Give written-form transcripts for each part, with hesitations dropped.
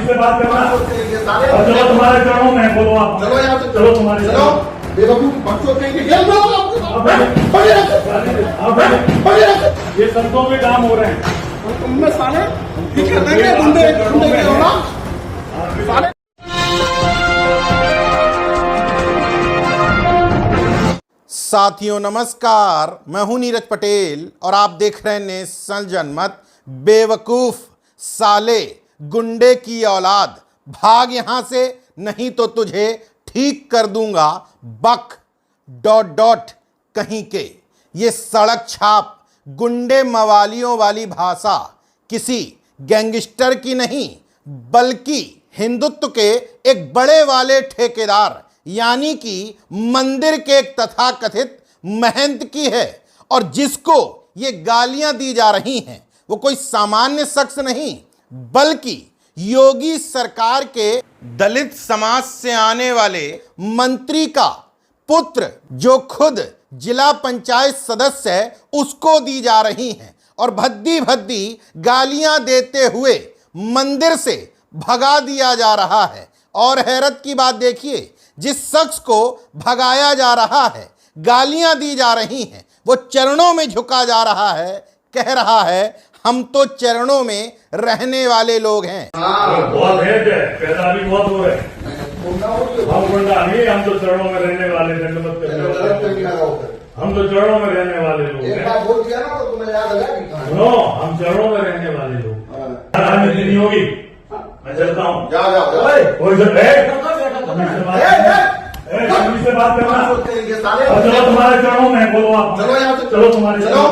से बात करना और चलो तुम्हारे चरणों में बोलो आप। चलो यहाँ से चलो तुम्हारे चलो बेवकूफ बच्चों के ये संतों के काम हो रहे हैं। तुम साले गुंडे गुंडे हो ना साले। साथियों नमस्कार, मैं हूं नीरज पटेल और आप देख रहे हैं नेशनल जनमत। बेवकूफ साले गुंडे की औलाद, भाग यहां से नहीं तो तुझे ठीक कर दूंगा बक डॉट डॉट कहीं के। ये सड़क छाप गुंडे मवालियों वाली भाषा किसी गैंगस्टर की नहीं बल्कि हिंदुत्व के एक बड़े वाले ठेकेदार यानी कि मंदिर के एक तथाकथित महंत की है। और जिसको ये गालियां दी जा रही हैं वो कोई सामान्य शख्स नहीं बल्कि योगी सरकार के दलित समाज से आने वाले मंत्री का पुत्र जो खुद जिला पंचायत सदस्य है उसको दी जा रही हैं। और भद्दी भद्दी गालियां देते हुए मंदिर से भगा दिया जा रहा है। और हैरत की बात देखिए, जिस शख्स को भगाया जा रहा है, गालियां दी जा रही हैं, वो चरणों में झुका जा रहा है, कह रहा है हम तो चरणों में रहने वाले लोग हैं। बहुत है, पैदा भी बहुत हो रहे हैं। हम गुंडा नहीं, हम तो चरणों में रहने वाले, दंडवत करने वाले, हम तो चरणों में रहने वाले लोग हैं। सुनो, हम चरणों में रहने वाले लोग। राजनीति नहीं होगी, मैं चलता हूँ। से बात करना और चलो तुम्हारे चरणों में बोलो आप। चलो यहाँ से चलो तुम्हारे चलो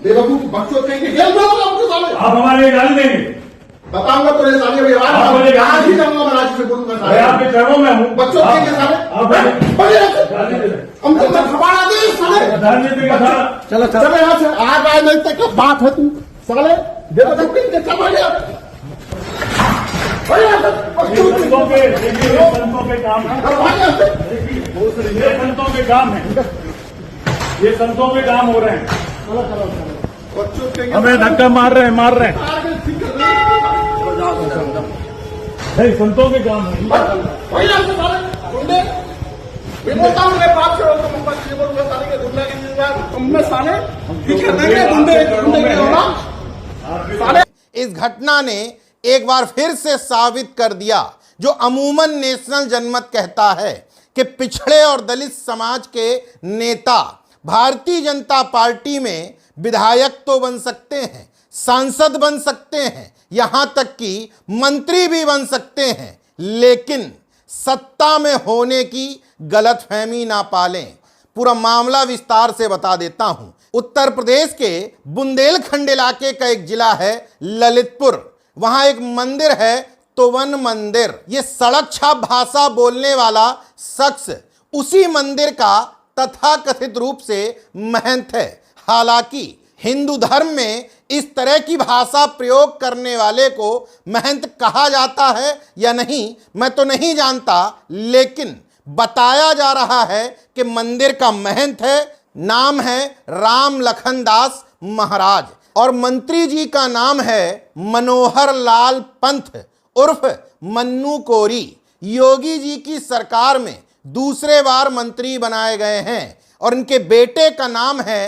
बेवकूफ बच्चों आप हमारे गाली देंगे। बताऊंगा तो ये साले आज ही जाऊंगा, मैं राज्य से बोलूंगा मैं आपके चरणों में हूँ। बच्चों के साले हम तुमने खबार दे साले। राजनीति का सारा चलो चलो यहाँ से आज राजनीति की बात है तुम साले बेवकूफ के संतों के काम है, ये संतों के काम है, ये संतों के काम हो रहे हैं। हमें धक्का मार रहे हैं नहीं, संतों के काम है। इस घटना ने एक बार फिर से साबित कर दिया जो अमूमन नेशनल जनमत कहता है कि पिछड़े और दलित समाज के नेता भारतीय जनता पार्टी में विधायक तो बन सकते हैं, सांसद बन सकते हैं, यहां तक कि मंत्री भी बन सकते हैं, लेकिन सत्ता में होने की गलतफहमी ना पालें। पूरा मामला विस्तार से बता देता हूं। उत्तर प्रदेश के बुंदेलखंड इलाके का एक जिला है ललितपुर। वहां एक मंदिर है तोवन मंदिर। ये सड़क छाप भाषा बोलने वाला शख्स उसी मंदिर का तथाकथित रूप से महंत है। हालांकि हिंदू धर्म में इस तरह की भाषा प्रयोग करने वाले को महंत कहा जाता है या नहीं मैं तो नहीं जानता, लेकिन बताया जा रहा है कि मंदिर का महंत है, नाम है राम लखन दास महाराज और मंत्री जी का नाम है मनोहर लाल पंथ उर्फ मन्नू कोरी। योगी जी की सरकार में दूसरे बार मंत्री बनाए गए हैं और इनके बेटे का नाम है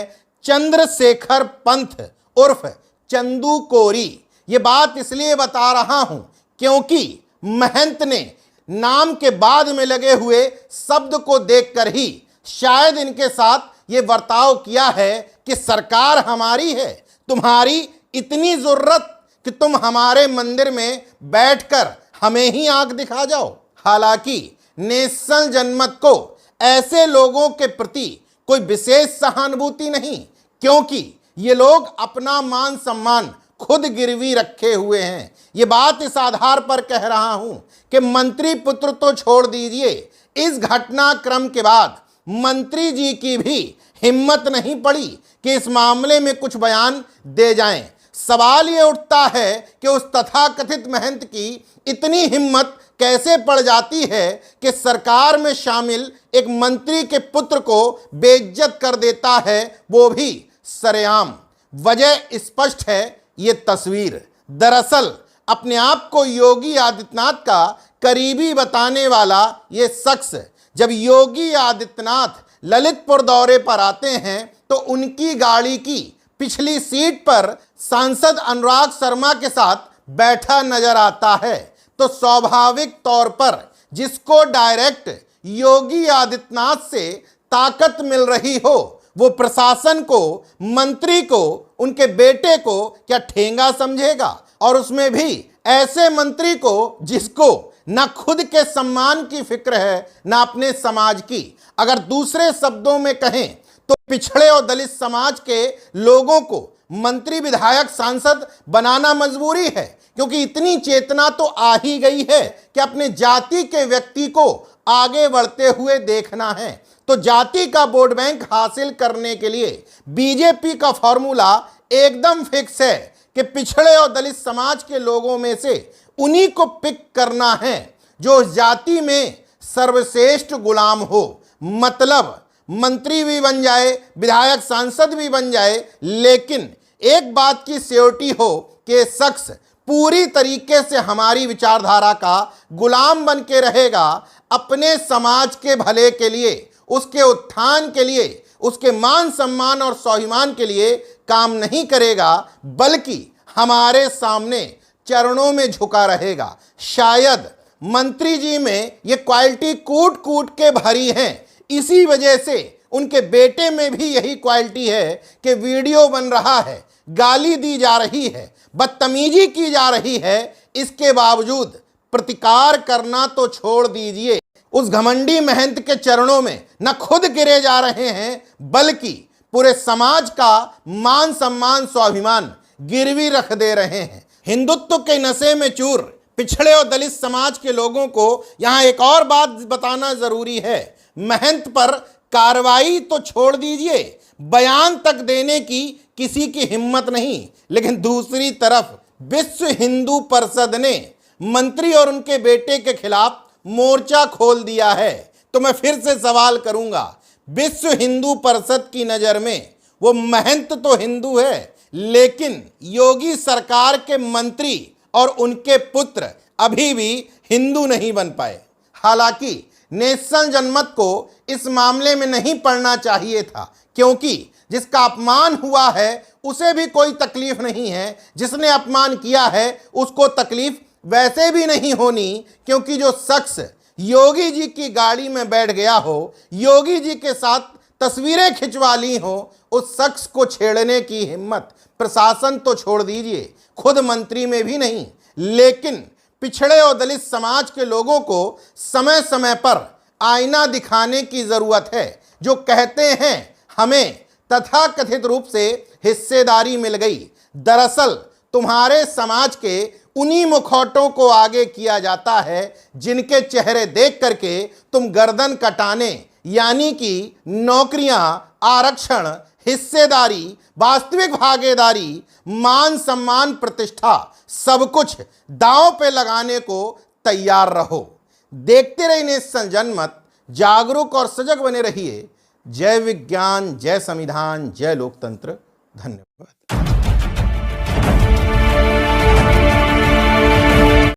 चंद्रशेखर पंथ उर्फ चंदू कोरी। ये बात इसलिए बता रहा हूं क्योंकि महंत ने नाम के बाद में लगे हुए शब्द को देखकर ही शायद इनके साथ ये बर्ताव किया है कि सरकार हमारी है, तुम्हारी इतनी जरूरत कि तुम हमारे मंदिर में बैठकर हमें ही आंख दिखा जाओ। हालांकि नेशनल जनमत को ऐसे लोगों के प्रति कोई विशेष सहानुभूति नहीं, क्योंकि ये लोग अपना मान सम्मान खुद गिरवी रखे हुए हैं। ये बात इस आधार पर कह रहा हूं कि मंत्री पुत्र तो छोड़ दीजिए, इस घटनाक्रम के बाद मंत्री जी की भी हिम्मत नहीं पड़ी कि इस मामले में कुछ बयान दे जाएं। सवाल ये उठता है कि उस तथाकथित महंत की इतनी हिम्मत कैसे पड़ जाती है कि सरकार में शामिल एक मंत्री के पुत्र को बेइज्जत कर देता है, वो भी सरेआम। वजह स्पष्ट है, ये तस्वीर दरअसल अपने आप को योगी आदित्यनाथ का करीबी बताने वाला ये शख्स जब योगी आदित्यनाथ ललितपुर दौरे पर आते हैं तो उनकी गाड़ी की पिछली सीट पर सांसद अनुराग शर्मा के साथ बैठा नजर आता है, तो स्वाभाविक तौर पर जिसको डायरेक्ट योगी आदित्यनाथ से ताकत मिल रही हो वो प्रशासन को, मंत्री को, उनके बेटे को क्या ठेंगा समझेगा? और उसमें भी ऐसे मंत्री को जिसको ना खुद के सम्मान की फिक्र है ना अपने समाज की। अगर दूसरे शब्दों में कहें तो पिछड़े और दलित समाज के लोगों को मंत्री, विधायक, सांसद बनाना मजबूरी है, क्योंकि इतनी चेतना तो आ ही गई है कि अपने जाति के व्यक्ति को आगे बढ़ते हुए देखना है। तो जाति का वोट बैंक हासिल करने के लिए बीजेपी का फॉर्मूला एकदम फिक्स है कि पिछड़े और दलित समाज के लोगों में से उन्हीं को पिक करना है जो जाति में सर्वश्रेष्ठ गुलाम हो। मतलब मंत्री भी बन जाए, विधायक, सांसद भी बन जाए, लेकिन एक बात की श्योरिटी हो कि शख्स पूरी तरीके से हमारी विचारधारा का गुलाम बन के रहेगा, अपने समाज के भले के लिए, उसके उत्थान के लिए, उसके मान सम्मान और स्वाभिमान के लिए काम नहीं करेगा, बल्कि हमारे सामने चरणों में झुका रहेगा। शायद मंत्री जी में ये क्वालिटी कूट कूट के भरी हैं, इसी वजह से उनके बेटे में भी यही क्वालिटी है कि वीडियो बन रहा है, गाली दी जा रही है, बदतमीजी की जा रही है, इसके बावजूद प्रतिकार करना तो छोड़ दीजिए, उस घमंडी महंत के चरणों में न खुद गिरे जा रहे हैं बल्कि पूरे समाज का मान सम्मान, स्वाभिमान गिरवी रख दे रहे हैं। हिंदुत्व के नशे में चूर पिछड़े और दलित समाज के लोगों को यहां एक और बात बताना जरूरी है। महंत पर कार्रवाई तो छोड़ दीजिए, बयान तक देने की किसी की हिम्मत नहीं, लेकिन दूसरी तरफ विश्व हिंदू परिषद ने मंत्री और उनके बेटे के खिलाफ मोर्चा खोल दिया है। तो मैं फिर से सवाल करूंगा, विश्व हिंदू परिषद की नजर में वो महंत तो हिंदू है, लेकिन योगी सरकार के मंत्री और उनके पुत्र अभी भी हिंदू नहीं बन पाए। हालांकि नेशनल जनमत को इस मामले में नहीं पड़ना चाहिए था, क्योंकि जिसका अपमान हुआ है उसे भी कोई तकलीफ नहीं है, जिसने अपमान किया है उसको तकलीफ वैसे भी नहीं होनी, क्योंकि जो शख्स योगी जी की गाड़ी में बैठ गया हो, योगी जी के साथ तस्वीरें खिंचवा ली हो, उस शख्स को छेड़ने की हिम्मत प्रशासन तो छोड़ दीजिए, खुद मंत्री में भी नहीं। लेकिन पिछड़े और दलित समाज के लोगों को समय समय पर आईना दिखाने की जरूरत है। जो कहते हैं हमें तथाकथित रूप से हिस्सेदारी मिल गई, दरअसल तुम्हारे समाज के उन्हीं मुखौटों को आगे किया जाता है जिनके चेहरे देख करके तुम गर्दन कटाने, यानी कि नौकरियां, आरक्षण, हिस्सेदारी, वास्तविक भागीदारी, मान सम्मान, प्रतिष्ठा, सब कुछ दांव पे लगाने को तैयार रहो। देखते रहिए नेशनल जनमत, जागरूक और सजग बने रहिए। जय विज्ञान, जय संविधान, जय लोकतंत्र। धन्यवाद।